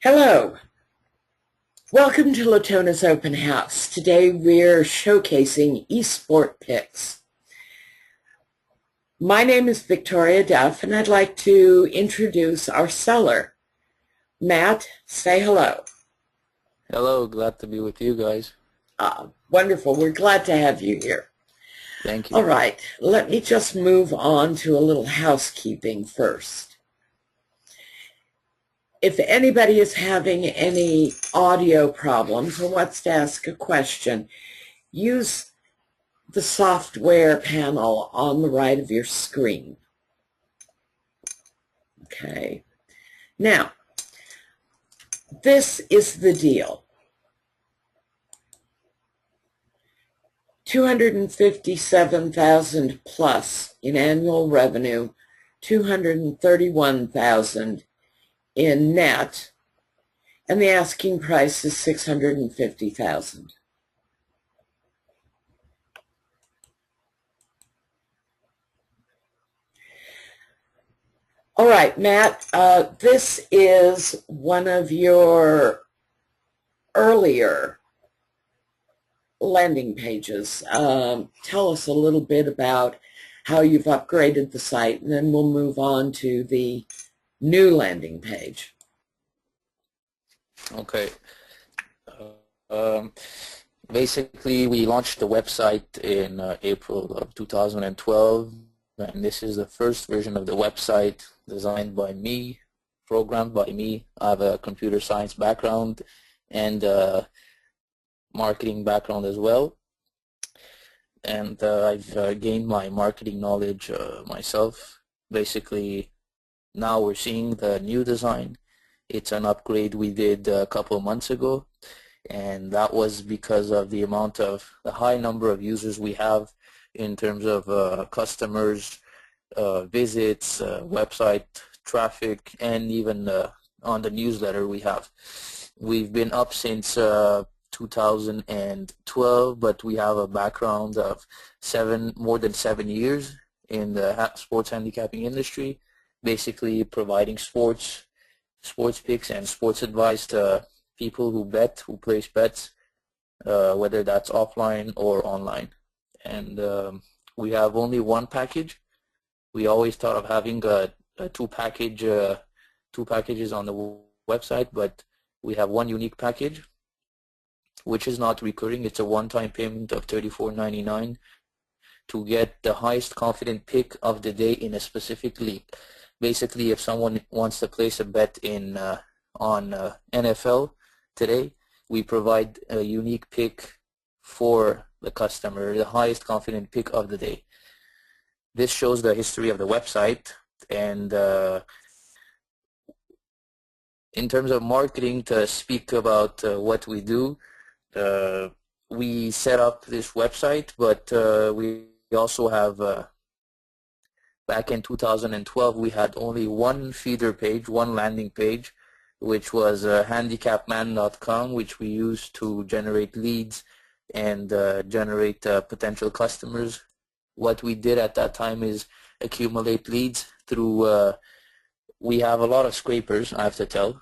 Hello, welcome to Latona's Open House. Today we're showcasing eSport picks. My name is Victoria Duff and I'd like to introduce our seller. Matt, say hello. Hello, glad to be with you guys. Wonderful, we're glad to have you here. Thank All you. right, let me just move on to a little housekeeping first. If anybody is having any audio problems or wants to ask a question, use the software panel on the right of your screen. Okay. Now, this is the deal. 257,000 plus in annual revenue, 231,000 in net, and the asking price is 650,000. All right, Matt, this is one of your earlier landing pages. Tell us a little bit about how you've upgraded the site, and then we'll move on to the new landing page. Okay. Basically, we launched the website in April of 2012, and this is the first version of the website designed by me, programmed by me. I have a computer science background and marketing background as well, and I've gained my marketing knowledge myself. Basically, now we're seeing the new design. It's an upgrade we did a couple of months ago, and that was because of the high number of users we have in terms of customers, visits, website traffic, and even on the newsletter we have. We've been up since 2012, but we have a background of more than 7 years in the sports handicapping industry, basically providing sports picks and sports advice to people who place bets, whether that's offline or online. And we have only one package. We always thought of having two packages on the website, but we have one unique package, which is not recurring. It's a one-time payment of $34.99 to get the highest confident pick of the day in a specific league. Basically, if someone wants to place a bet on NFL today, we provide a unique pick for the customer, the highest confident pick of the day. This shows the history of the website, and in terms of marketing, to speak about what we do, we set up this website, but we also have back in 2012, we had only one feeder page, one landing page, which was handicapman.com, which we used to generate leads and generate potential customers. What we did at that time is accumulate leads through, we have a lot of scrapers, I have to tell,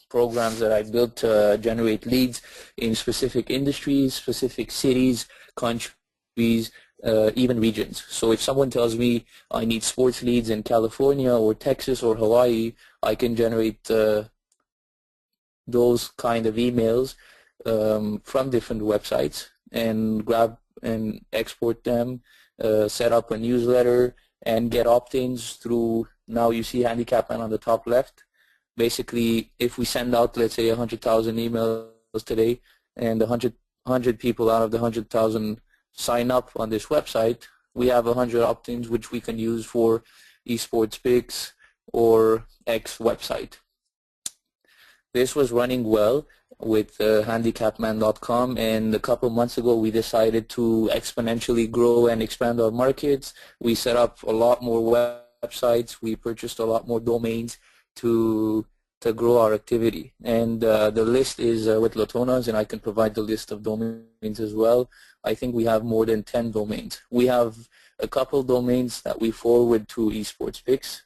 programs that I built to generate leads in specific industries, specific cities, countries, even regions. So if someone tells me I need sports leads in California or Texas or Hawaii, I can generate those kind of emails from different websites and grab and export them, set up a newsletter, and get opt-ins through. Now you see Handicap Man on the top left. Basically, if we send out, let's say, 100,000 emails today, and 100 people out of the 100,000 sign up on this website, we have 100 opt-ins which we can use for esports picks or X website. This was running well with handicapman.com, and a couple months ago we decided to exponentially grow and expand our markets. We set up a lot more websites. We purchased a lot more domains to grow our activity, and the list is with Latona's, and I can provide the list of domains as well. I think we have more than 10 domains. We have a couple domains that we forward to esports picks.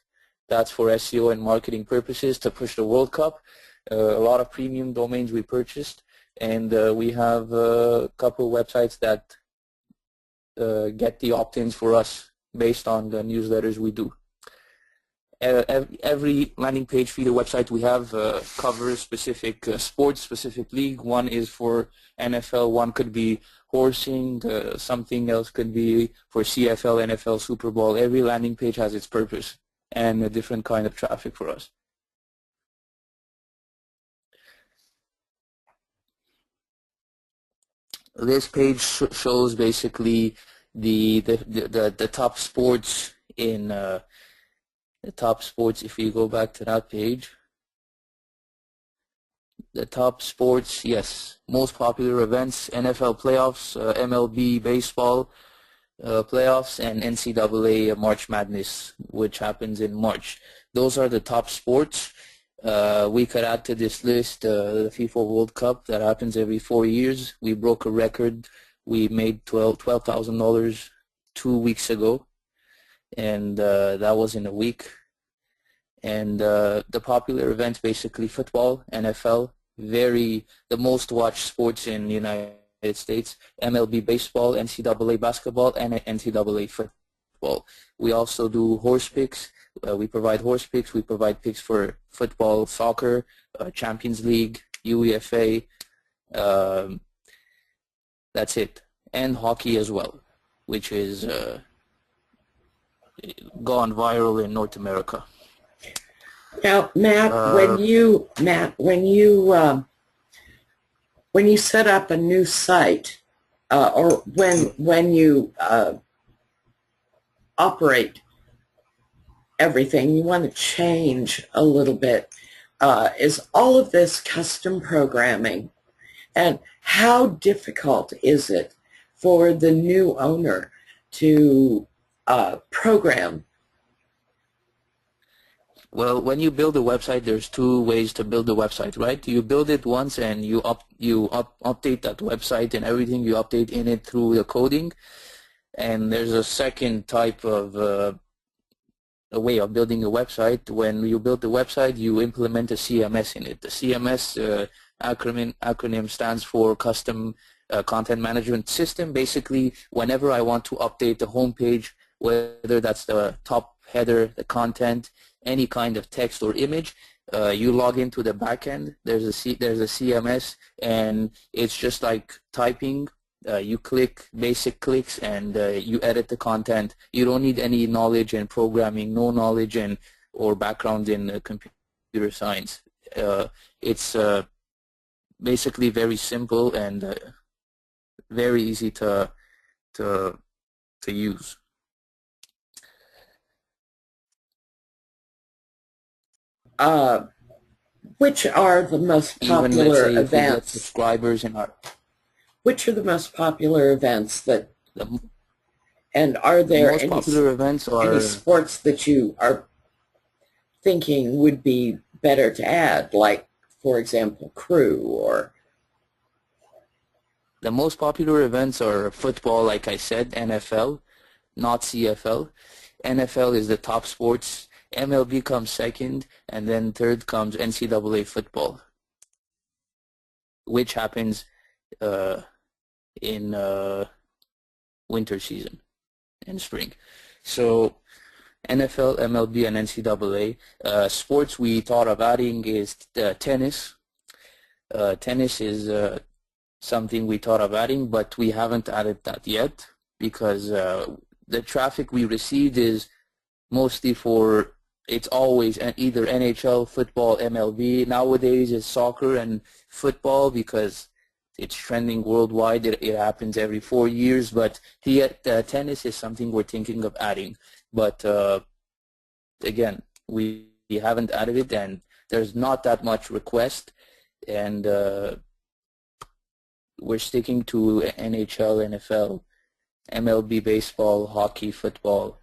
That's for SEO and marketing purposes to push the World Cup. a lot of premium domains we purchased, and we have a couple websites that get the opt-ins for us based on the newsletters we do. Every landing page feeder website we have covers specific sports, specific league. One is for NFL, one could be horsing, something else could be for CFL, NFL, Super Bowl. Every landing page has its purpose and a different kind of traffic for us. This page shows basically the top sports in the top sports. If you go back to that page, the top sports, yes, most popular events: NFL playoffs, MLB baseball playoffs, and NCAA March Madness, which happens in March. Those are the top sports. We could add to this list the FIFA World Cup that happens every 4 years. We broke a record. We made $12,000 2 weeks ago, and that was in a week. And the popular events, basically football, NFL, the most watched sports in the United States, MLB baseball, NCAA basketball, and NCAA football. We also do horse picks. We provide horse picks. We provide picks for football, soccer, Champions League, UEFA. That's it. And hockey as well, which is gone viral in North America. Now, Matt, when you set up a new site, or when you operate everything, you want to change a little bit. Is all of this custom programming, and how difficult is it for the new owner to program? Well, when you build a website, there's two ways to build a website, right? You build it once and you update that website and everything you update in it through the coding. And there's a second type of a way of building a website. When you build the website, you implement a CMS in it. The CMS acronym stands for Custom Content Management System. Basically, whenever I want to update the homepage, whether that's the top header, the content, any kind of text or image, you log into the backend. There's a CMS, and it's just like typing. You click basic clicks and you edit the content. You don't need any knowledge in programming, no knowledge or background in computer science. It's basically very simple and very easy to use. Which are the most popular Even, let's say, events? if we get subscribers in our Which are the most popular events and are there most popular events are any sports that you are thinking would be better to add, like, for example, crew or? The most popular events are football, like I said, NFL, not CFL. NFL is the top sports. MLB comes second, and then third comes NCAA football, which happens in winter season, in spring. So NFL, MLB, and NCAA. Sports we thought of adding is tennis. Tennis is something we thought of adding, but we haven't added that yet because the traffic we received is mostly for, it's always either NHL, football, MLB. Nowadays it's soccer and football because it's trending worldwide. It happens every 4 years, but tennis is something we're thinking of adding. But again, we haven't added it, and there's not that much request, and we're sticking to NHL, NFL, MLB, baseball, hockey, football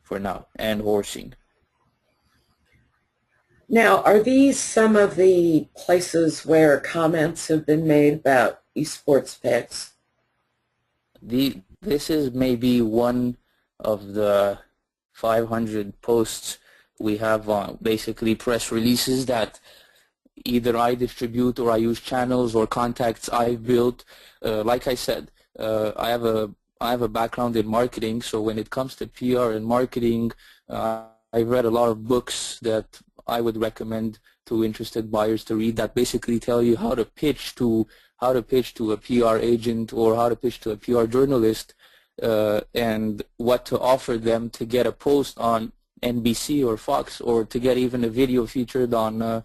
for now, and horsing. Now, are these some of the places where comments have been made about esports picks? This is maybe one of the 500 posts we have on basically press releases that either I distribute or I use channels or contacts I've built. Like I said, I have a background in marketing, so when it comes to PR and marketing, I've read a lot of books that I would recommend to interested buyers to read that basically tell you how to pitch to a PR agent or how to pitch to a PR journalist, and what to offer them to get a post on NBC or Fox, or to get even a video featured on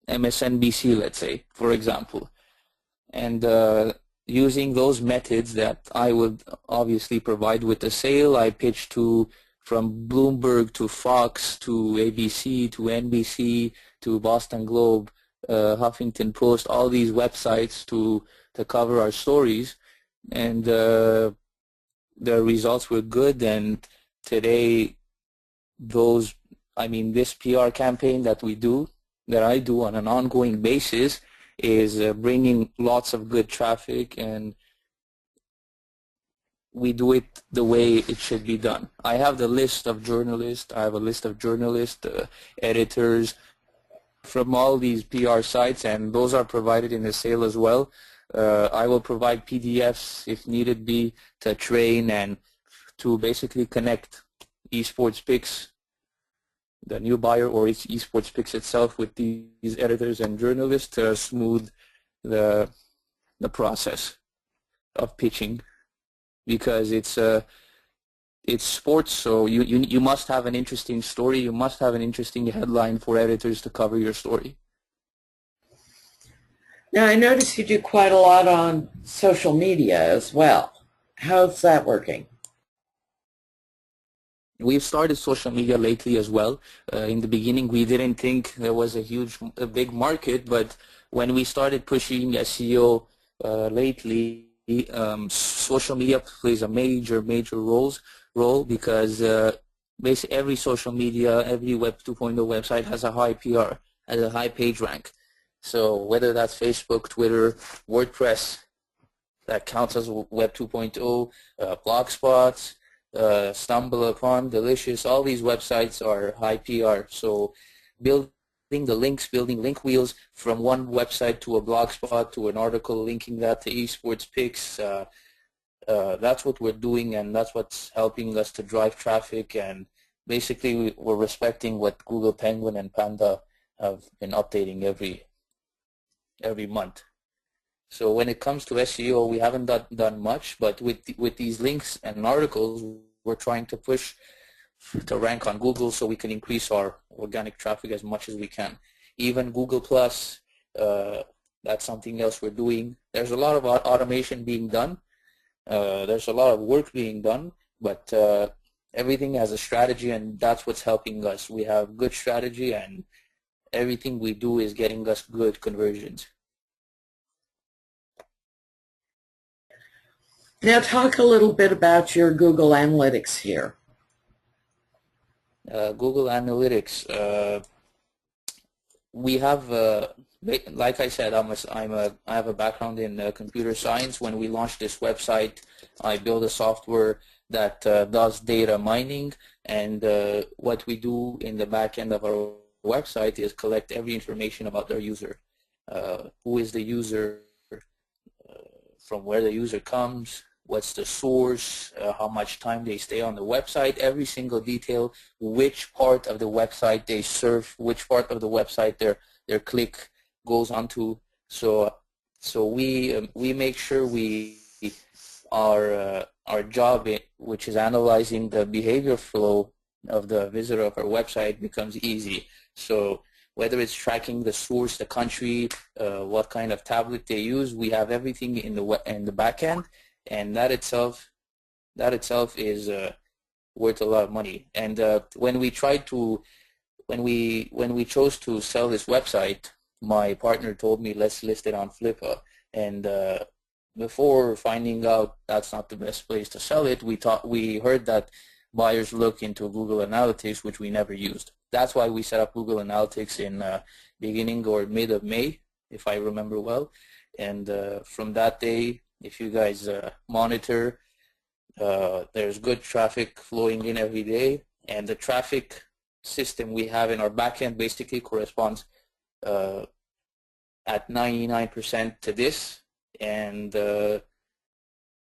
MSNBC, let's say, for example. And using those methods that I would obviously provide with the sale, I pitch to from Bloomberg to Fox to ABC to NBC to Boston Globe, Huffington Post, all these websites to cover our stories, and the results were good. And today, this PR campaign that I do on an ongoing basis is bringing lots of good traffic, and we do it the way it should be done. I have a list of journalists, editors from all these PR sites, and those are provided in the sale as well. I will provide PDFs if needed be to train and to basically connect esports picks, the new buyer, or esports picks itself, with these editors and journalists to smooth the process of pitching, because it's sports, so you must have an interesting story, you must have an interesting headline for editors to cover your story. Now, I notice you do quite a lot on social media as well. How's that working? We've started social media lately as well. In the beginning, we didn't think there was a big market, but when we started pushing SEO lately, social media plays a major role, because basically every social media, every Web 2.0 website has a high PR, has a high page rank. So whether that's Facebook, Twitter, WordPress, that counts as Web 2.0, Blogspots, StumbleUpon, Delicious, all these websites are high PR. So building link wheels from one website to a blogspot to an article, linking that to esports picks, that's what we're doing, and that's what's helping us to drive traffic. And basically we're respecting what Google Penguin and Panda have been updating every month. So when it comes to SEO, we haven't done much, but with these links and articles, we're trying to push to rank on Google so we can increase our organic traffic as much as we can. Even Google Plus, that's something else we're doing. There's a lot of automation being done. There's a lot of work being done, but everything has a strategy, and that's what's helping us. We have good strategy, and everything we do is getting us good conversions. Now talk a little bit about your Google Analytics here. Google Analytics, we have, like I said, I have a background in computer science. When we launched this website, I built a software that does data mining, and what we do in the back end of our website is collect every information about our user. Who is the user, from where the user comes, what's the source, how much time they stay on the website, every single detail, which part of the website they surf, which part of the website their click goes onto. So we make sure our job, which is analyzing the behavior flow of the visitor of our website, becomes easy. So whether it's tracking the source, the country, what kind of tablet they use, we have everything in the back end, and that itself is worth a lot of money. And when we chose to sell this website, my partner told me, let's list it on Flippa. And before finding out that's not the best place to sell it, we heard that buyers look into Google Analytics, which we never used. That's why we set up Google Analytics in beginning or mid of May, if I remember well. And from that day, if you guys monitor, there's good traffic flowing in every day, and the traffic system we have in our backend basically corresponds uh, at 99% to this, and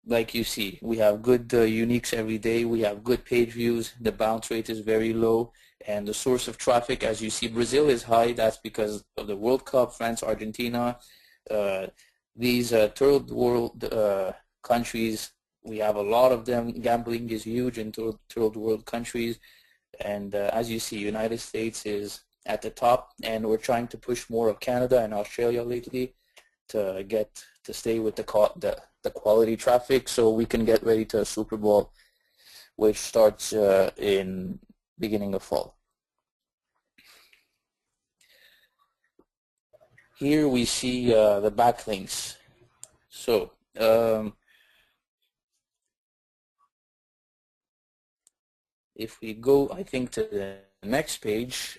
like you see, we have good uniques every day. We have good page views. The bounce rate is very low, and the source of traffic, as you see, Brazil is high. That's because of the World Cup. France, Argentina, these third world countries, we have a lot of them. Gambling is huge in third world countries, and as you see, United States is at the top, and we're trying to push more of Canada and Australia lately to get to stay with the quality traffic, so we can get ready to Super Bowl, which starts in beginning of fall. Here we see the backlinks. So if we go, I think, to the next page,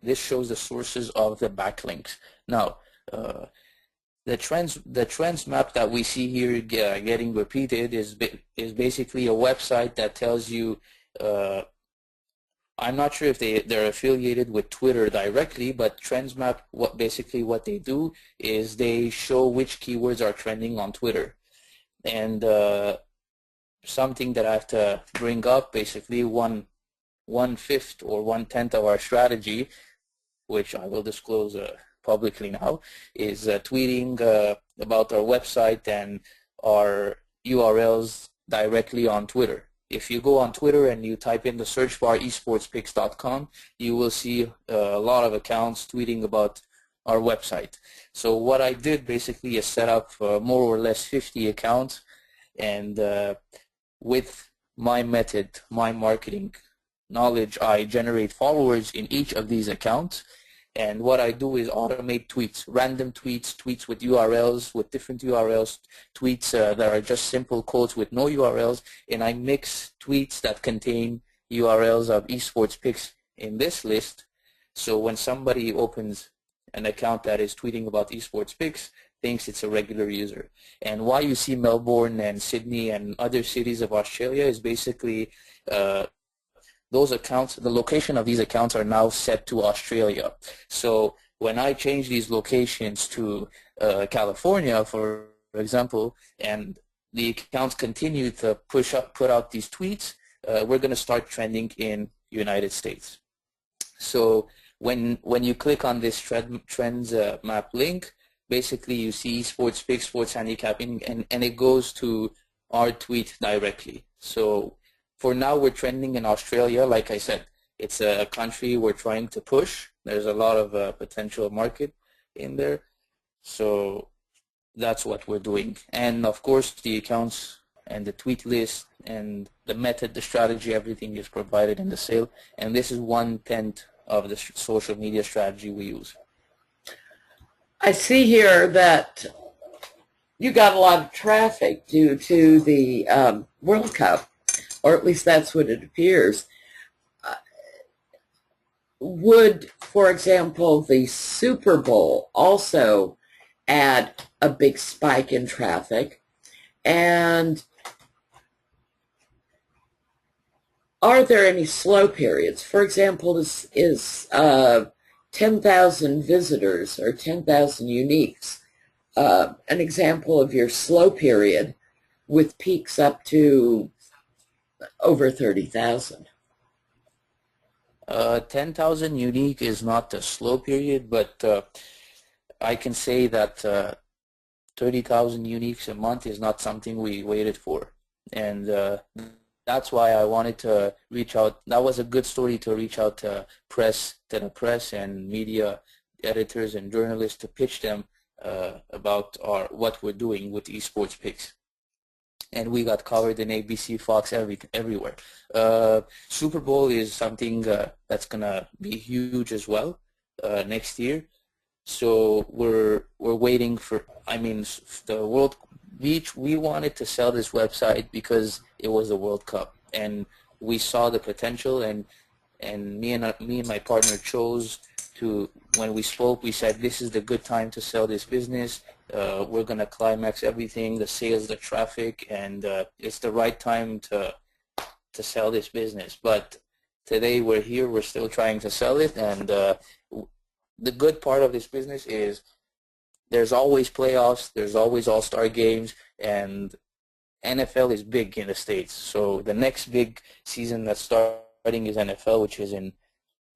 this shows the sources of the backlinks. Now, the trends map that we see here getting repeated is basically a website that tells you. I'm not sure if they're affiliated with Twitter directly, but TrendsMap, what they do is they show which keywords are trending on Twitter. And something that I have to bring up, basically 1/5 or 1/10 of our strategy, which I will disclose publicly now, is tweeting about our website and our URLs directly on Twitter. If you go on Twitter and you type in the search bar esportspicks.com, you will see a lot of accounts tweeting about our website. So what I did basically is set up more or less 50 accounts, and with my method, my marketing knowledge, I generate followers in each of these accounts. And what I do is automate tweets, random tweets, tweets with URLs, with different URLs, tweets that are just simple quotes with no URLs, and I mix tweets that contain URLs of esports picks in this list. So when somebody opens an account that is tweeting about esports picks, thinks it's a regular user. And why you see Melbourne and Sydney and other cities of Australia is basically those accounts, the location of these accounts are now set to Australia. So when I change these locations to California, for example, and the accounts continue to put out these tweets, we're going to start trending in United States. So when you click on this trends map link, basically you see sports picks, sports handicapping, and it goes to our tweet directly. So for now, we're trending in Australia. Like I said, it's a country we're trying to push. There's a lot of potential market in there. So that's what we're doing. And of course, the accounts and the tweet list and the method, the strategy, everything is provided in the sale. And this is 1/10 of the social media strategy we use. I see here that you got a lot of traffic due to the World Cup, or at least that's what it appears. Would, for example, the Super Bowl also add a big spike in traffic? And are there any slow periods? For example, is 10,000 visitors or 10,000 uniques an example of your slow period with peaks up to over 30,000? 10,000 unique is not a slow period, but I can say that 30,000 uniques a month is not something we waited for. And that's why I wanted to reach out. That was a good story to reach out to the press and media editors and journalists to pitch them about what we're doing with esports picks. And we got covered in ABC, Fox, everywhere. Super Bowl is something that's gonna be huge as well next year. So we're waiting for. I mean, the World. We wanted to sell this website because it was the World Cup, and we saw the potential. And me and my partner chose to. When we spoke, we said this is the good time to sell this business. We're going to climax everything, the sales, the traffic, and it's the right time to sell this business. But today we're here, we're still trying to sell it, and the good part of this business is there's always playoffs, there's always all-star games, and NFL is big in the States. So the next big season that's starting is NFL, which is in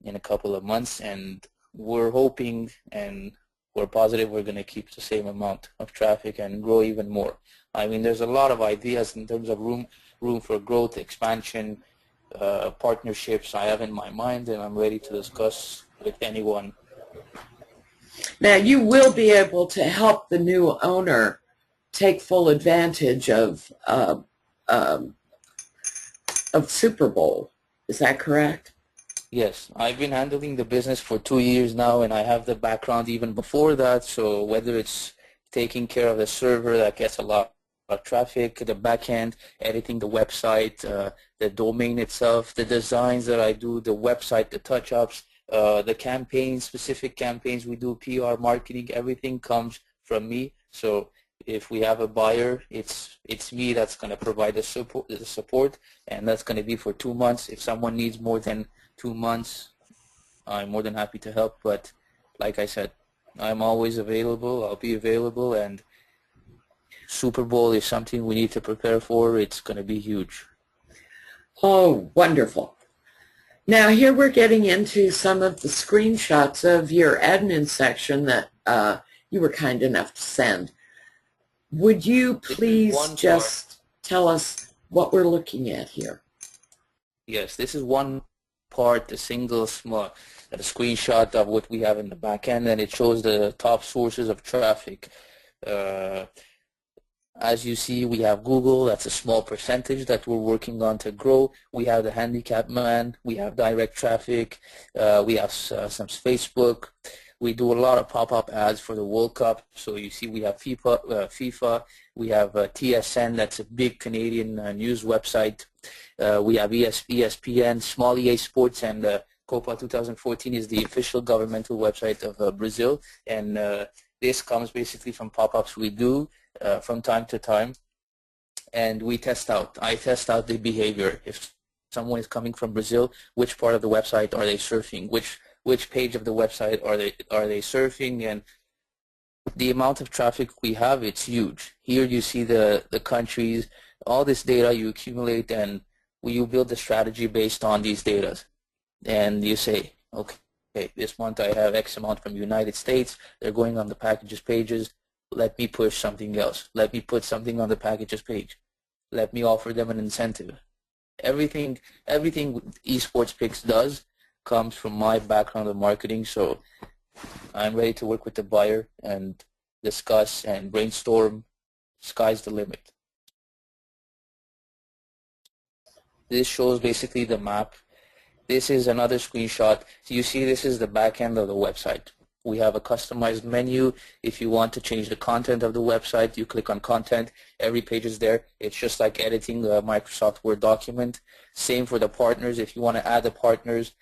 a couple of months, and we're hoping and we're positive we're going to keep the same amount of traffic and grow even more. I mean, there's a lot of ideas in terms of room for growth, expansion, partnerships I have in my mind, and I'm ready to discuss with anyone. Now, you will be able to help the new owner take full advantage of Super Bowl. Is that correct? Yes, I've been handling the business for 2 years now, and I have the background even before that. So whether it's taking care of the server that gets a lot of traffic, the backend, editing the website, the domain itself, the designs that I do, the website, the touch-ups, the campaigns, specific campaigns we do, PR, marketing, everything comes from me. So if we have a buyer, it's me that's going to provide the support, and that's going to be for 2 months. If someone needs more than 2 months, I'm more than happy to help. But like I said, I'm always available. I'll be available, and Super Bowl is something we need to prepare for. It's going to be huge. Oh, wonderful. Now here we're getting into some of the screenshots of your admin section that you were kind enough to send. Would you please just tell us what we're looking at here? Yes, this is one part, a single small screenshot of what we have in the back end, and it shows the top sources of traffic. As you see, we have Google. That's a small percentage that we're working on to grow. We have the handicap man. We have direct traffic. We have some Facebook. We do a lot of pop-up ads for the World Cup. So you see we have FIFA. We have TSN. That's a big Canadian news website. We have ESPN, small EA Sports, and Copa 2014 is the official governmental website of Brazil. And this comes basically from pop-ups we do from time to time, and we test out. I test out the behavior. If someone is coming from Brazil, which part of the website are they surfing? Which page of the website are they surfing? And the amount of traffic we have, it's huge. Here you see the countries, all this data you accumulate, and you build a strategy based on these data. And you say, okay, this month I have X amount from the United States. They're going on the packages pages. Let me push something else. Let me put something on the packages page. Let me offer them an incentive. Everything Esports Picks does comes from my background of marketing, so I'm ready to work with the buyer and discuss and brainstorm. Sky's the limit. This shows basically the map. This is another screenshot. So you see this is the back end of the website. We have a customized menu. If you want to change the content of the website, you click on content. Every page is there. It's just like editing a Microsoft Word document. Same for the partners. If you want to add the partners,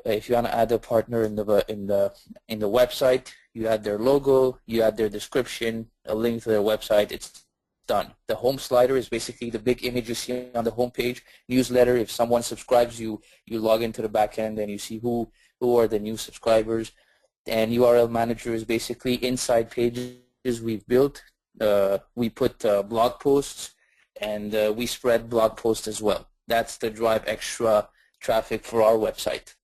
if you want to add a partner in the website, you add their logo, you add their description, a link to their website. It's done. The home slider is basically the big image you see on the home page. Newsletter. If someone subscribes, you log into the back end and you see who are the new subscribers. And URL manager is basically inside pages we've built. We put blog posts, and we spread blog posts as well. That's to drive extra traffic for our website.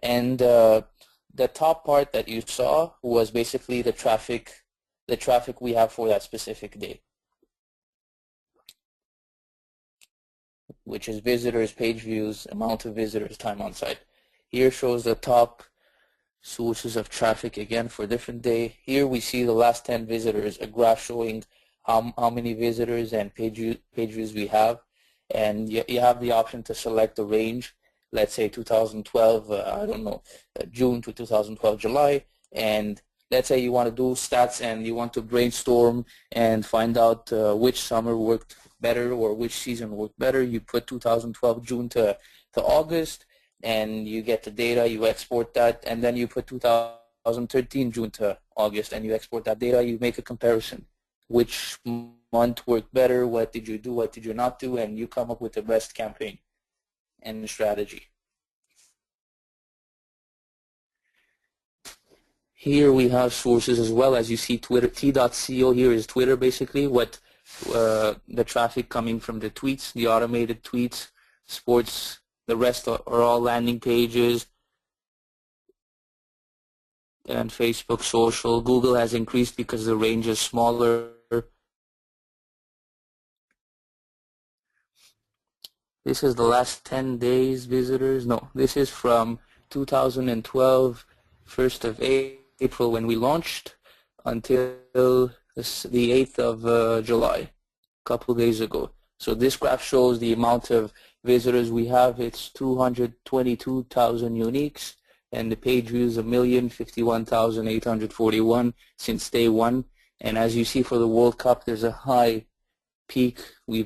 And the top part that you saw was basically the traffic we have for that specific day, which is visitors, page views, amount of visitors, time on site. Here shows the top sources of traffic again for different day. Here we see the last 10 visitors, a graph showing how many visitors and page views we have. And you have the option to select a range, let's say 2012, I don't know, June to 2012, July. And let's say you want to do stats and you want to brainstorm and find out which summer worked better or which season worked better. You put 2012 June to August, and you get the data, you export that, and then you put 2013 June to August, and you export that data, you make a comparison. Which month worked better, what did you do, what did you not do, and you come up with the best campaign and strategy. Here we have sources as well. As you see, Twitter, t.co here is Twitter, basically, what the traffic coming from the tweets, the automated tweets, sports, the rest are all landing pages, and Facebook social. Google has increased because the range is smaller. This is the last 10 days visitors. No, this is from 2012, 1st of April when we launched, until the 8th of July, a couple days ago. So this graph shows the amount of visitors we have. It's 222,000 uniques, and the page views 1,051,841 since day one. And as you see, for the World Cup, there's a high peak. We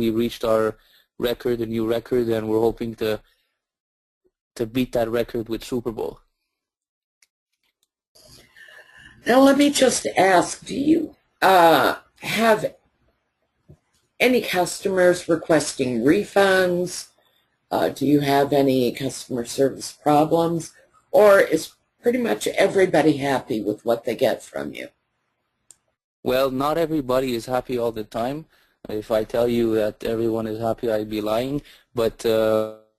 reached our record, a new record, and we're hoping to beat that record with Super Bowl. Now let me just ask, do you have any customers requesting refunds? Do you have any customer service problems? Or is pretty much everybody happy with what they get from you? Well, not everybody is happy all the time. If I tell you that everyone is happy, I'd be lying. But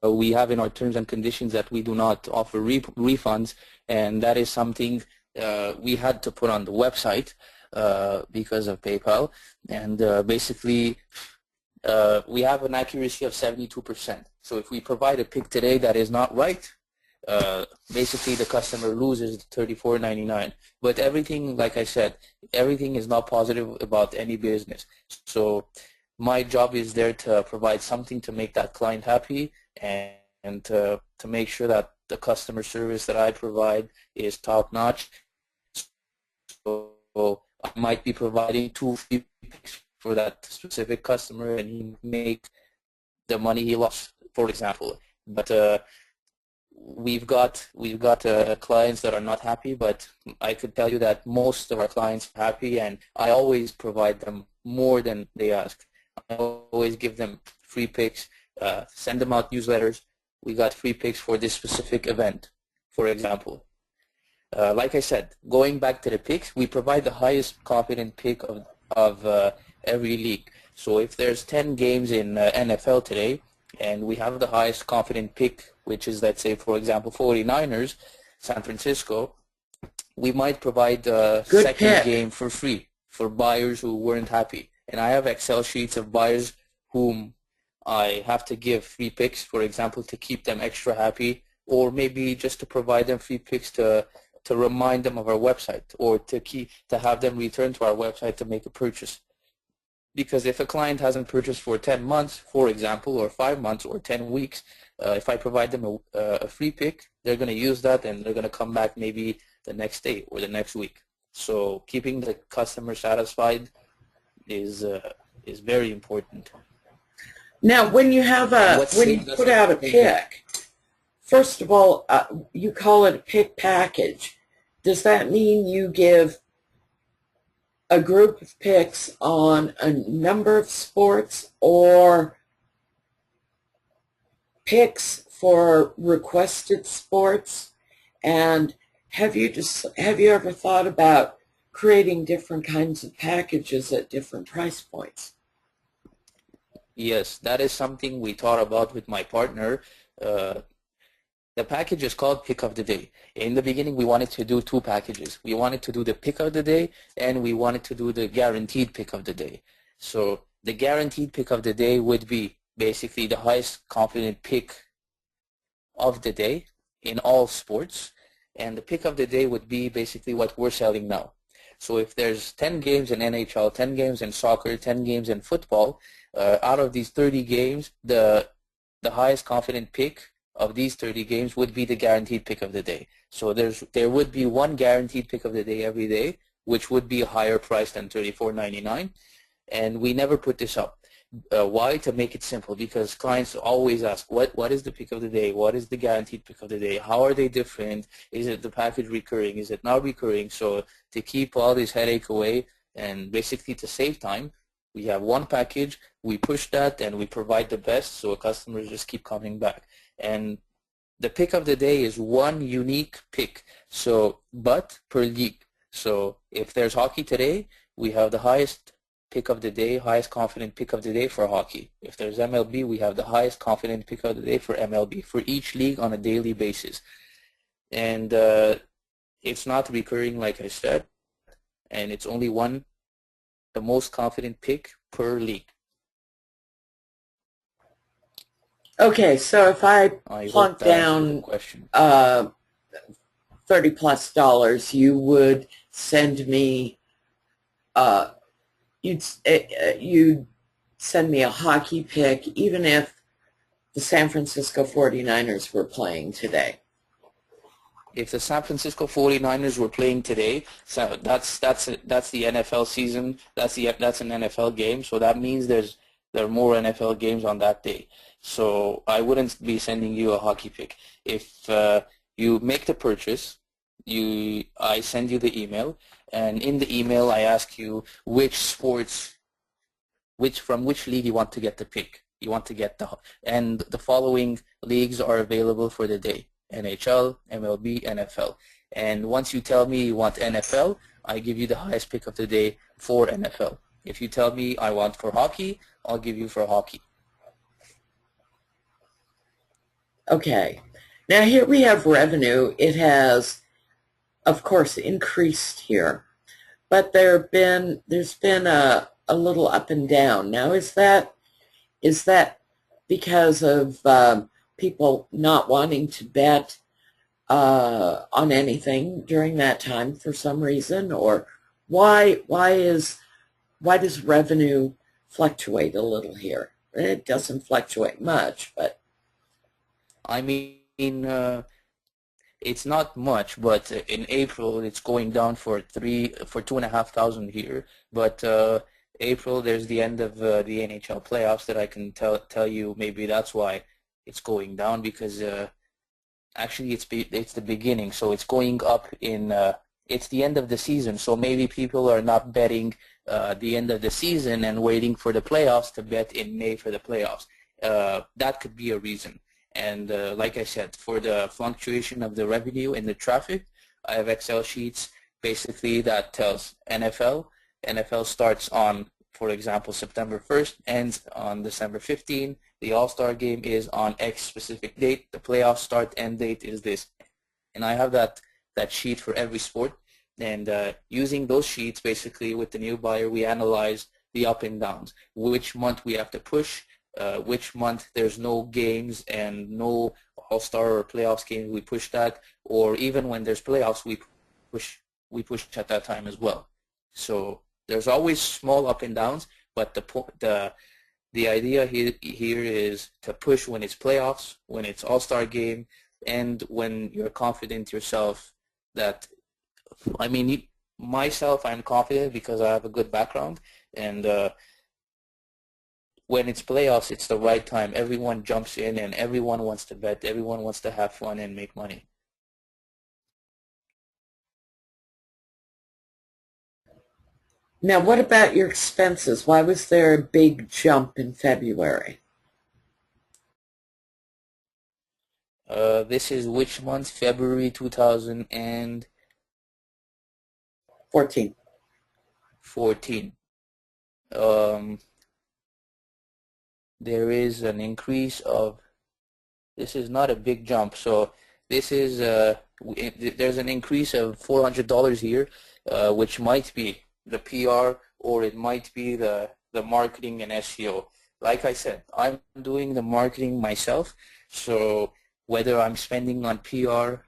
we have in our terms and conditions that we do not offer refunds, and that is something we had to put on the website because of PayPal. And basically, we have an accuracy of 72%. So if we provide a pic today that is not right, basically the customer loses $34.99. But everything, like I said, everything is not positive about any business. So my job is there to provide something to make that client happy, and to make sure that the customer service that I provide is top notch. So I might be providing 2 free pics for that specific customer, and he make the money he lost, for example. But we've got clients that are not happy, but I could tell you that most of our clients are happy, and I always provide them more than they ask. I always give them free picks, send them out newsletters. We got free picks for this specific event, for example. Like I said, going back to the picks, we provide the highest confident pick of every league. So if there's 10 games in NFL today, and we have the highest confident pick, which is, let's say, for example, 49ers, San Francisco, we might provide the second game for free for buyers who weren't happy. And I have Excel sheets of buyers whom I have to give free picks, for example, to keep them extra happy, or maybe just to provide them free picks to remind them of our website, or to have them return to our website to make a purchase. Because if a client hasn't purchased for 10 months, for example, or 5 months, or 10 weeks, if I provide them a free pick, they're going to use that, and they're going to come back maybe the next day or the next week. So keeping the customer satisfied is very important. Now, when you put out a pick, first of all, you call it a pick package. Does that mean you give a group of picks on a number of sports, or picks for requested sports? And have you ever thought about creating different kinds of packages at different price points? Yes, that is something we thought about with my partner. The package is called Pick of the Day. In the beginning, we wanted to do 2 packages. We wanted to do the Pick of the Day, and we wanted to do the Guaranteed Pick of the Day. So the Guaranteed Pick of the Day would be basically the highest confident pick of the day in all sports, and the Pick of the Day would be basically what we're selling now. So if there's 10 games in NHL, 10 games in soccer, 10 games in football, out of these 30 games, the highest confident pick of these 30 games would be the guaranteed pick of the day. So there would be one guaranteed pick of the day every day, which would be a higher price than $34.99, and we never put this up. Why? To make it simple, because clients always ask, what is the pick of the day? What is the guaranteed pick of the day? How are they different? Is it the package recurring? Is it not recurring? So to keep all this headache away, and basically to save time, we have one package, we push that, and we provide the best, so customers just keep coming back. And the pick of the day is one unique pick, so but per league. So if there's hockey today, we have the highest pick of the day, highest confident pick of the day for hockey. If there's MLB, we have the highest confident pick of the day for MLB, for each league on a daily basis. And it's not recurring, like I said, and it's only one, the most confident pick per league. Okay, so if I plunk down $30+ you would send me you'd send me a hockey pick even if the San Francisco 49ers were playing today. If the San Francisco 49ers were playing today, so that's the NFL season. That's an NFL game. So that means there are more NFL games on that day. So I wouldn't be sending you a hockey pick. If you make the purchase, I send you the email, and in the email I ask you which sports, from which league you want to get the pick. You want to get and the following leagues are available for the day: NHL, MLB, NFL. And once you tell me you want NFL, I give you the highest pick of the day for NFL. If you tell me I want for hockey, I'll give you for hockey. Okay. Now here we have revenue. It has, of course, increased here, but there's been a little up and down. Now is that because of people not wanting to bet on anything during that time for some reason, or why does revenue fluctuate a little here? It doesn't fluctuate much, but I mean, it's not much, but in April it's going down for 2,500 here. But April, there's the end of the NHL playoffs that I can tell you maybe that's why it's going down, because actually it's the beginning, so it's going up in it's the end of the season, so maybe people are not betting the end of the season and waiting for the playoffs to bet in May for the playoffs. That could be a reason. And like I said, for the fluctuation of the revenue and the traffic, I have Excel sheets basically that tells NFL starts on, for example, September 1st, ends on December 15th. The All-Star game is on X specific date. The playoff start end date is this. And I have that sheet for every sport. And using those sheets, basically, with the new buyer, we analyze the up and downs, which month we have to push, which month there's no games and no All-Star or playoffs games, we push that, or even when there's playoffs, we push at that time as well. So there's always small up and downs, but the idea here is to push when it's playoffs, when it's All-Star game, and when you're confident yourself that, I mean, myself, I'm confident because I have a good background, and when it's playoffs, it's the right time. Everyone jumps in and everyone wants to bet. Everyone wants to have fun and make money. Now, what about your expenses? Why was there a big jump in February? This is which month? February 2014. There is an increase of, this is not a big jump, so this is there's an increase of $400 here, which might be the PR, or it might be the marketing and SEO. Like I said, I'm doing the marketing myself, so whether I'm spending on PR,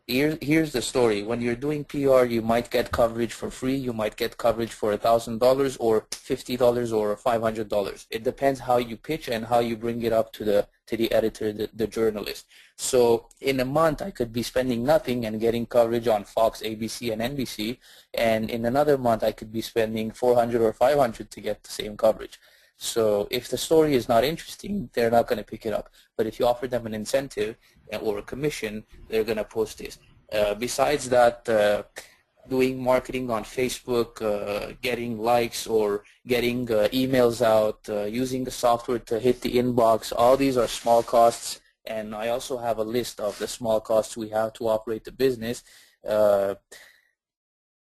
here's the story. When you're doing PR, you might get coverage for free. You might get coverage for $1,000 or $50 or $500. It depends how you pitch and how you bring it up to the editor, the journalist. So in a month, I could be spending nothing and getting coverage on Fox, ABC, and NBC. And in another month, I could be spending $400 or $500 to get the same coverage. So if the story is not interesting, they're not going to pick it up. But if you offer them an incentive or a commission, they're going to post this. Besides that, doing marketing on Facebook, getting likes or getting emails out, using the software to hit the inbox, all these are small costs and I also have a list of the small costs we have to operate the business. Uh,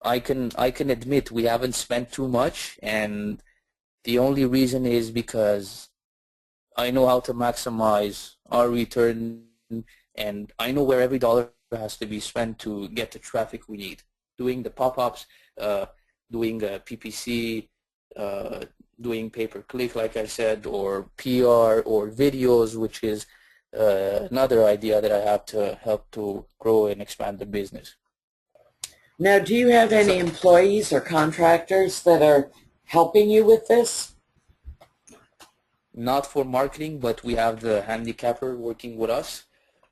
I can admit we haven't spent too much, and the only reason is because I know how to maximize our return, and I know where every dollar has to be spent to get the traffic we need. Doing the pop-ups, uh, doing PPC, uh, doing pay-per-click, like I said, or PR, or videos, which is another idea that I have to help to grow and expand the business. Now, do you have any So, employees or contractors that are helping you with this? not for marketing, but we have the handicapper working with us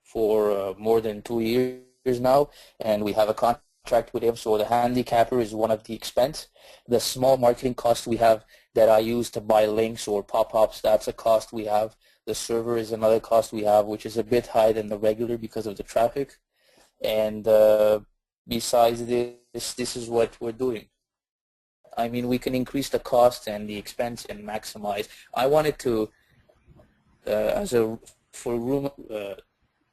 for more than 2 years now, and we have a contract with him. So the handicapper is one of the expense. The small marketing cost we have that I use to buy links or pop-ups, that's a cost we have. The server is another cost we have, which is a bit higher than the regular because of the traffic. And besides this is what we're doing. I mean, we can increase the cost and the expense and maximize. I wanted to, as a for room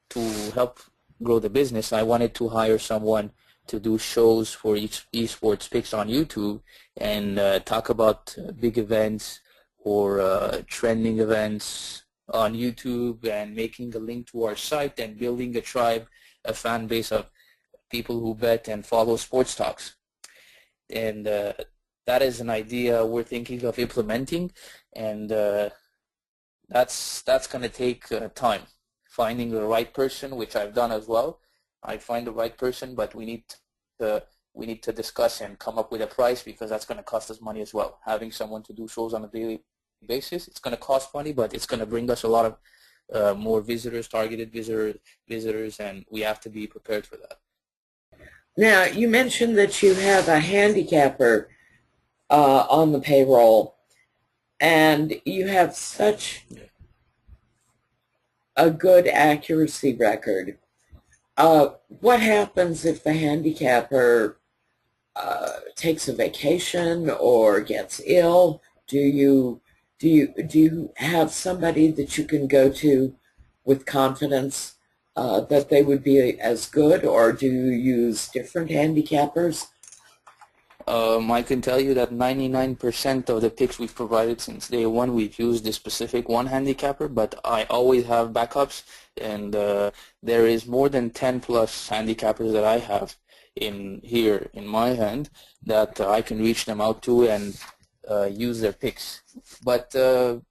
to help grow the business, I wanted to hire someone to do shows for each esports picks on YouTube and talk about big events or trending events on YouTube, and making a link to our site and building a tribe, a fan base of people who bet and follow sports talks. And that is an idea we're thinking of implementing, and that's going to take time. Finding the right person, which I've done as well. I find the right person, but we need to discuss and come up with a price, because that's going to cost us money as well. Having someone to do shows on a daily basis, it's going to cost money, but it's going to bring us a lot of more visitors, targeted visitors, and we have to be prepared for that. Now, you mentioned that you have a handicapper on the payroll, and you have such a good accuracy record. What happens if the handicapper takes a vacation or gets ill? Do you have somebody that you can go to with confidence that they would be as good, or do you use different handicappers? I can tell you that 99% of the picks we've provided since day one, we've used this specific one handicapper, but I always have backups, and there is more than 10 plus handicappers that I have in here in my hand that I can reach them out to and use their picks. But the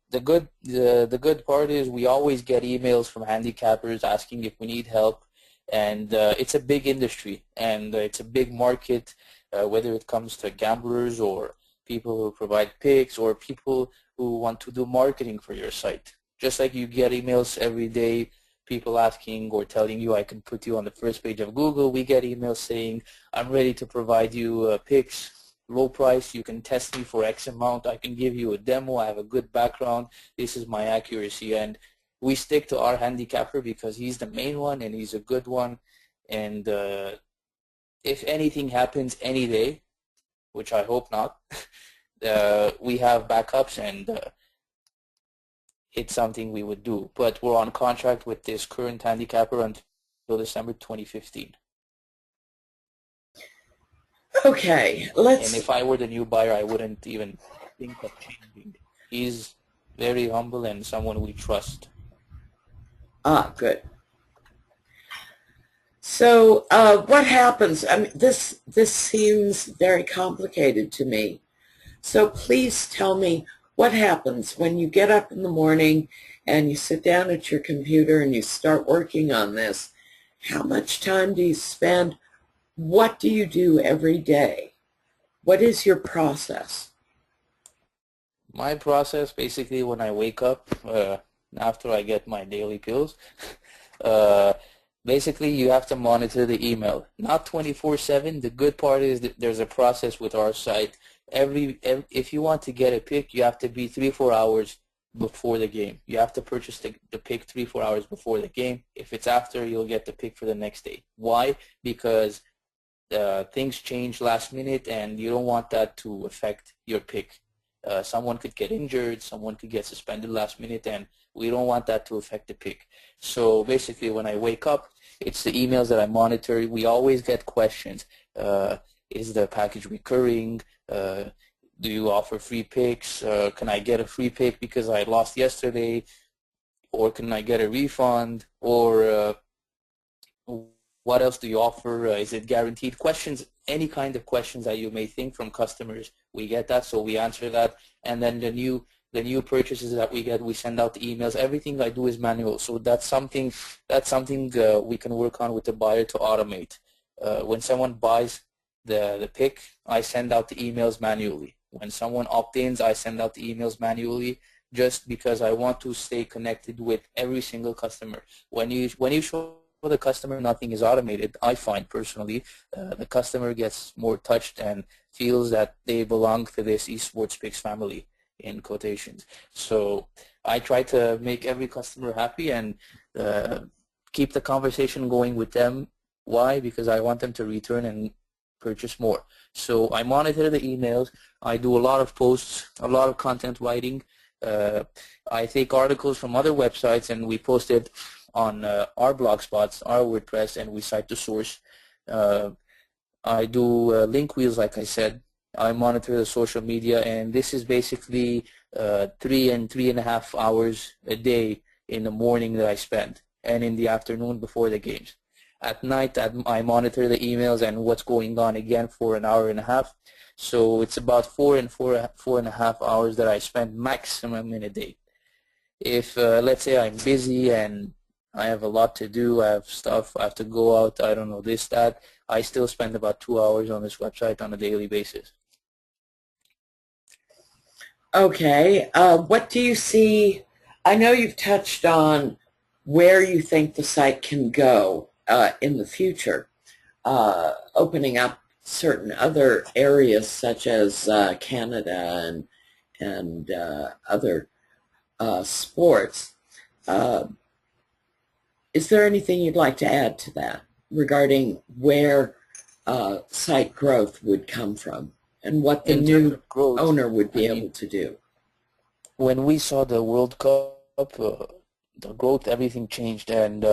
good part is we always get emails from handicappers asking if we need help, and it's a big industry, and it's a big market. Whether it comes to gamblers or people who provide picks or people who want to do marketing for your site. Just like you get emails every day, people asking or telling you I can put you on the first page of Google, we get emails saying I'm ready to provide you picks, low price, you can test me for X amount, I can give you a demo, I have a good background, this is my accuracy. And we stick to our handicapper because he's the main one and he's a good one. And if anything happens any day, which I hope not, we have backups, and it's something we would do. But we're on contract with this current handicapper until December 2015. Okay, And if I were the new buyer, I wouldn't even think of changing. He's very humble and someone we trust. good. So what happens? I mean, this seems very complicated to me. So please tell me what happens when you get up in the morning and you sit down at your computer and you start working on this. How much time do you spend? What do you do every day? What is your process? My process, basically, when I wake up, after I get my daily pills, uh, basically you have to monitor the email. Not 24/7. The good part is that there's a process with our site. If you want to get a pick, you have to be 3-4 hours before the game. You have to purchase the pick 3-4 hours before the game. If it's after, you'll get the pick for the next day. Why? Because things change last minute, and you don't want that to affect your pick. Someone could get injured, someone could get suspended last minute, and we don't want that to affect the pick. So basically, when I wake up, it's the emails that I monitor. We always get questions. Is the package recurring? Do you offer free picks? Can I get a free pick because I lost yesterday? Or can I get a refund? Or what else do you offer? Is it guaranteed? Questions, any kind of questions that you may think from customers, we get that, so we answer that. And then the new purchases that we get, we send out the emails. Everything I do is manual, so that's something we can work on with the buyer to automate. When someone buys the pick, I send out the emails manually. When someone opt-ins, I send out the emails manually, just because I want to stay connected with every single customer. When you show the customer nothing is automated, I find personally the customer gets more touched and feels that they belong to this esports picks family, in quotations. So I try to make every customer happy and keep the conversation going with them. Why? Because I want them to return and purchase more. So I monitor the emails. I do a lot of posts, a lot of content writing. I take articles from other websites and we post it on our blog spots, our WordPress, and we cite the source. I do link wheels, like I said. I monitor the social media, and this is basically 3.5 hours a day in the morning that I spend, and in the afternoon before the games. At night, I monitor the emails and what's going on again for an hour and a half. So it's about 4.5 hours that I spend maximum in a day. If let's say I'm busy and I have a lot to do, I have stuff, I have to go out, I don't know, this, that, I still spend about 2 hours on this website on a daily basis. Okay, what do you see? I know you've touched on where you think the site can go in the future, opening up certain other areas such as Canada and other sports. Is there anything you'd like to add to that regarding where site growth would come from and what the new owner would be able to do? When we saw the World Cup, the growth, everything changed, and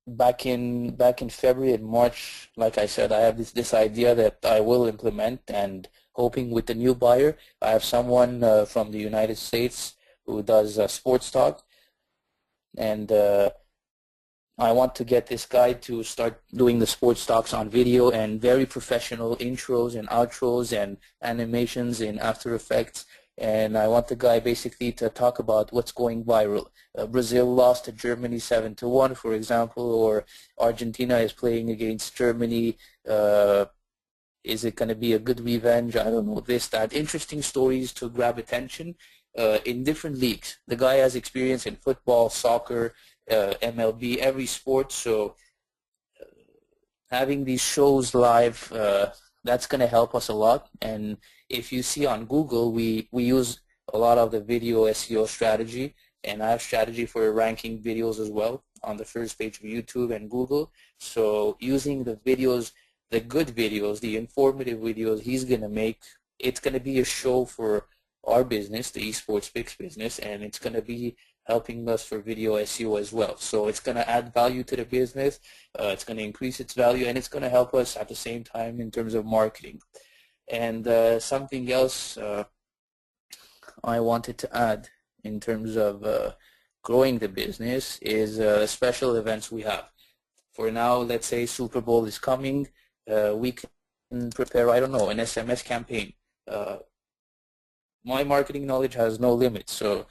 back in February and March, like I said, I have this idea that I will implement, and hoping with the new buyer, I have someone from the United States who does sports talk, and I want to get this guy to start doing the sports talks on video and very professional intros and outros and animations in After Effects. And I want the guy basically to talk about what's going viral. Brazil lost to Germany 7-1, for example, or Argentina is playing against Germany. Is it going to be a good revenge? I don't know, this, that. Interesting stories to grab attention in different leagues. The guy has experience in football, soccer, MLB, every sport. So having these shows live, that's going to help us a lot. And if you see on Google, we use a lot of the video SEO strategy, and I have strategy for ranking videos as well on the first page of YouTube and Google. So using the videos, the good videos, the informative videos he's going to make, it's going to be a show for our business, the esports picks business, and it's going to be helping us for video SEO as well. So it's going to add value to the business, it's going to increase its value, and it's going to help us at the same time in terms of marketing. And something else I wanted to add in terms of growing the business is special events we have. For now, let's say Super Bowl is coming, we can prepare, I don't know, an SMS campaign. My marketing knowledge has no limits, so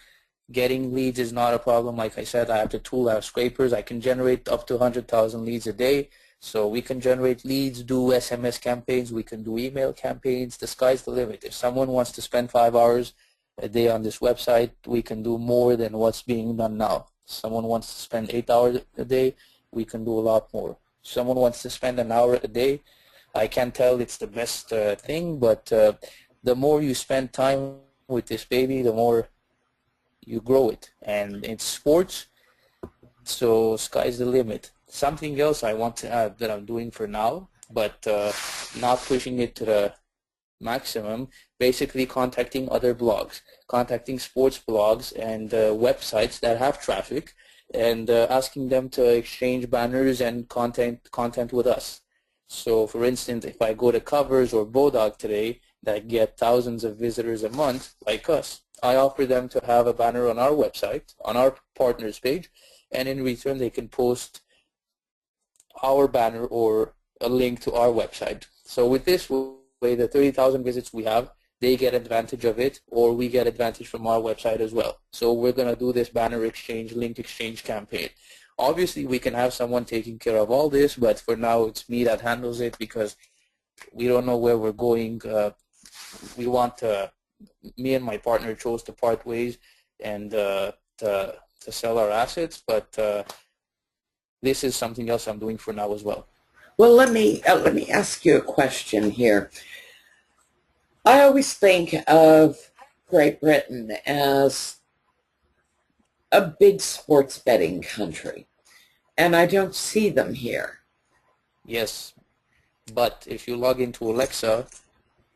getting leads is not a problem. Like I said, I have the tool, I have scrapers. I can generate up to 100,000 leads a day. So we can generate leads, do SMS campaigns, we can do email campaigns. The sky's the limit. If someone wants to spend 5 hours a day on this website, we can do more than what's being done now. Someone wants to spend 8 hours a day, we can do a lot more. Someone wants to spend an hour a day, I can't tell it's the best thing, but the more you spend time with this baby, the more you grow it. And it's sports, so sky's the limit. Something else I want to add that I'm doing for now, but not pushing it to the maximum, basically contacting other blogs, contacting sports blogs and websites that have traffic, and asking them to exchange banners and content with us. So for instance, if I go to Covers or Bodog today that get thousands of visitors a month like us, I offer them to have a banner on our website, on our partners page, and in return they can post our banner or a link to our website. So with this way, the 30,000 visits we have, they get advantage of it, or we get advantage from our website as well. So we're going to do this banner exchange, link exchange campaign. Obviously, we can have someone taking care of all this, but for now, it's me that handles it because we don't know where we're going. We want to, me and my partner chose to part ways and to sell our assets, but this is something else I'm doing for now as well. Well, let me ask you a question here. I always think of Great Britain as a big sports betting country, and I don't see them here. Yes, but if you log into Alexa,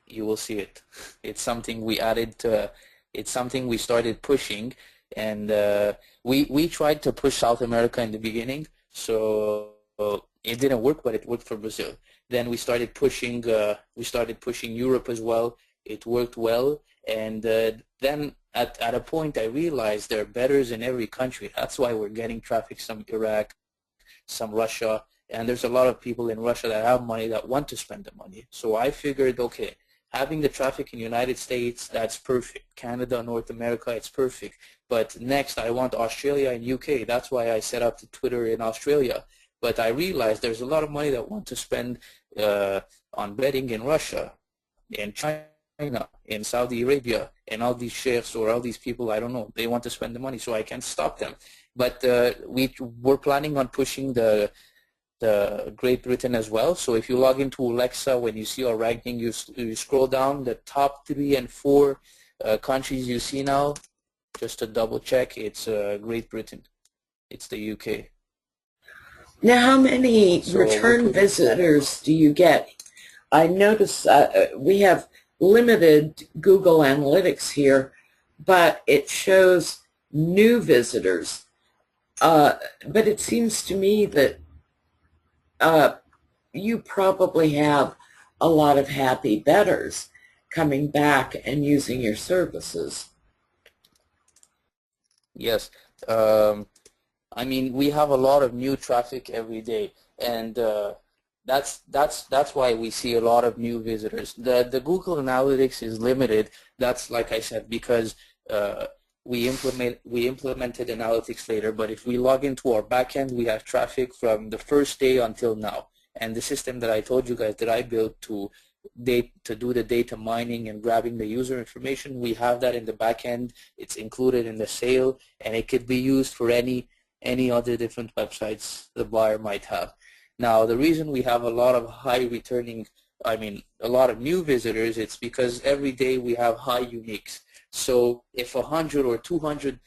you will see it. It's something we added to, it's something we started pushing, and we tried to push South America in the beginning, so it didn't work, but it worked for Brazil. Then we started pushing Europe as well. It worked well, and then at a point I realized there are bettors in every country. That's why we're getting traffic, some Iraq, some Russia, and there's a lot of people in Russia that have money that want to spend the money. So I figured, okay, having the traffic in the United States, that's perfect. Canada, North America, it's perfect. But next I want Australia and UK. That's why I set up the Twitter in Australia. But I realized there's a lot of money that want to spend on betting in Russia, in China, in Saudi Arabia, and all these sheikhs or all these people, I don't know, they want to spend the money, so I can't stop them. But we're planning on pushing the Great Britain as well. So if you log into Alexa, when you see our ranking, you scroll down, the top 3 and 4 countries you see now, just to double check, it's Great Britain. It's the UK. Now, how many return visitors do you get? I notice we have limited Google Analytics here, but it shows new visitors. But it seems to me that you probably have a lot of happy bettors coming back and using your services. Yes. I mean, we have a lot of new traffic every day, and that's why we see a lot of new visitors. The Google Analytics is limited. That's, like I said, because we implemented analytics later. But if we log into our backend, we have traffic from the first day until now. And the system that I told you guys that I built to do the data mining and grabbing the user information, we have that in the backend. It's included in the sale, and it could be used for any other different websites the buyer might have. Now, the reason we have a lot of a lot of new visitors, it's because every day we have high uniques. So if 100 or 200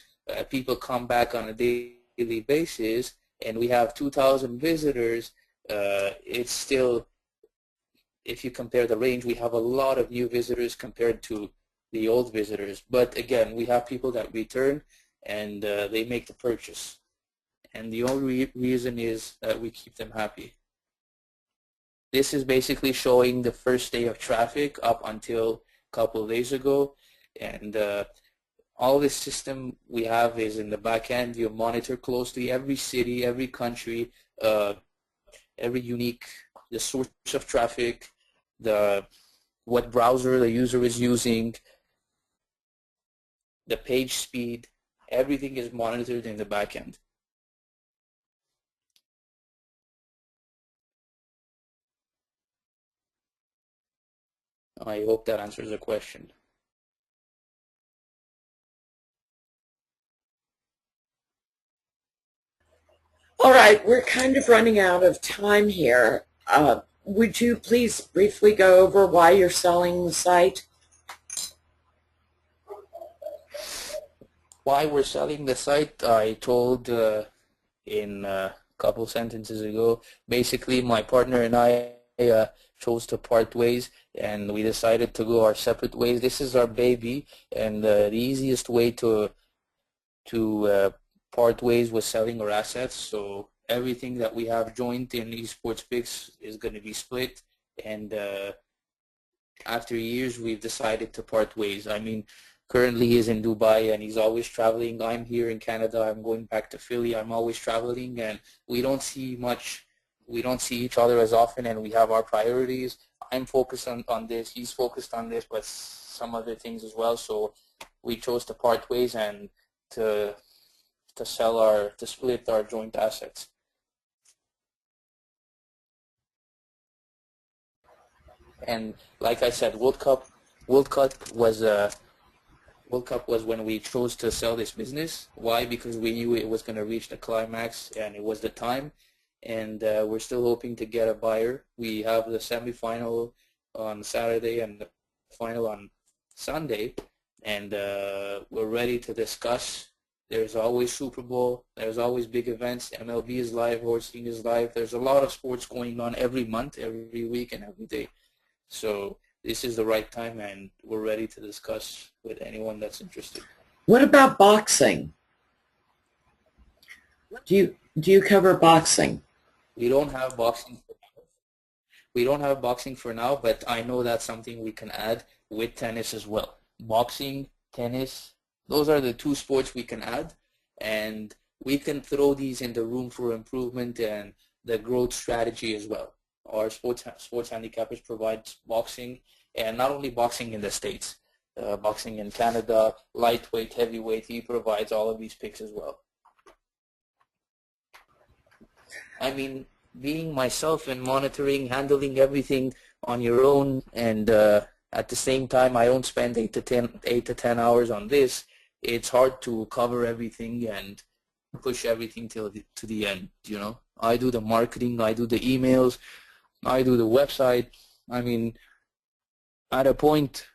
people come back on a daily basis, and we have 2,000 visitors, it's still, if you compare the range, we have a lot of new visitors compared to the old visitors. But again, we have people that return, and they make the purchase. And the only reason is that we keep them happy. This is basically showing the first day of traffic up until a couple of days ago. And all this system we have is in the back end. You monitor closely every city, every country, every unique, the source of traffic, what browser the user is using, the page speed. Everything is monitored in the back end. I hope that answers the question. All right, we're kind of running out of time here. Would you please briefly go over why you're selling the site? Why we're selling the site, I told in a couple sentences ago. Basically, my partner and I chose to part ways, and we decided to go our separate ways. This is our baby, and the easiest way to part ways was selling our assets. So everything that we have joint in esports picks is going to be split, and after years we've decided to part ways. I mean, currently he's in Dubai and he's always traveling. I'm here in Canada. I'm going back to Philly. I'm always traveling, and we don't see each other as often, and we have our priorities. I'm focused on this, he's focused on this, but some other things as well. So we chose to part ways and to split our joint assets. And like I said, World Cup was when we chose to sell this business. Why? Because we knew it was going to reach the climax, and it was the time. And we're still hoping to get a buyer. We have the semifinal on Saturday and the final on Sunday, and we're ready to discuss. There's always Super Bowl. There's always big events. MLB is live. Horsing is live. There's a lot of sports going on every month, every week, and every day. So this is the right time, and we're ready to discuss with anyone that's interested. What about boxing? Do you cover boxing? We don't have boxing. We don't have boxing for now, but I know that's something we can add with tennis as well. Boxing, tennis, those are the two sports we can add, and we can throw these in the room for improvement and the growth strategy as well. Our sports handicappers provides boxing, and not only boxing in the States, boxing in Canada, lightweight, heavyweight. He provides all of these picks as well. I mean, being myself and monitoring, handling everything on your own, and at the same time, I don't spend 8 to 10 hours on this. It's hard to cover everything and push everything to the end. You know, I do the marketing, I do the emails, I do the website. I mean, at a point,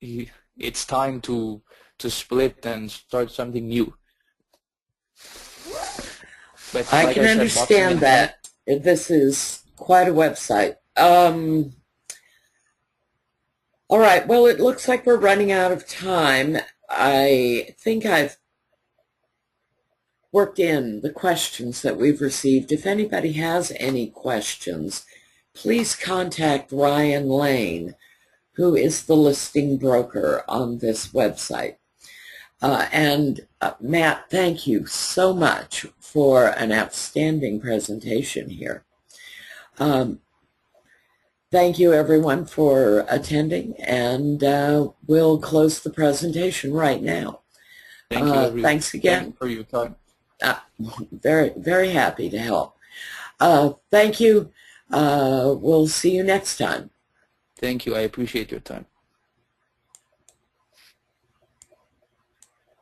it's time to split and start something new. But I like can understand that. This is quite a website. All right. Well, it looks like we're running out of time. I think I've worked in the questions that we've received. If anybody has any questions, please contact Ryan Lane, who is the listing broker on this website. Matt, thank you so much for an outstanding presentation here. Thank you, everyone, for attending, and we'll close the presentation right now. Thank you, everyone. Thanks again. Thank you for your time. Very, very happy to help. Thank you. We'll see you next time. Thank you. I appreciate your time.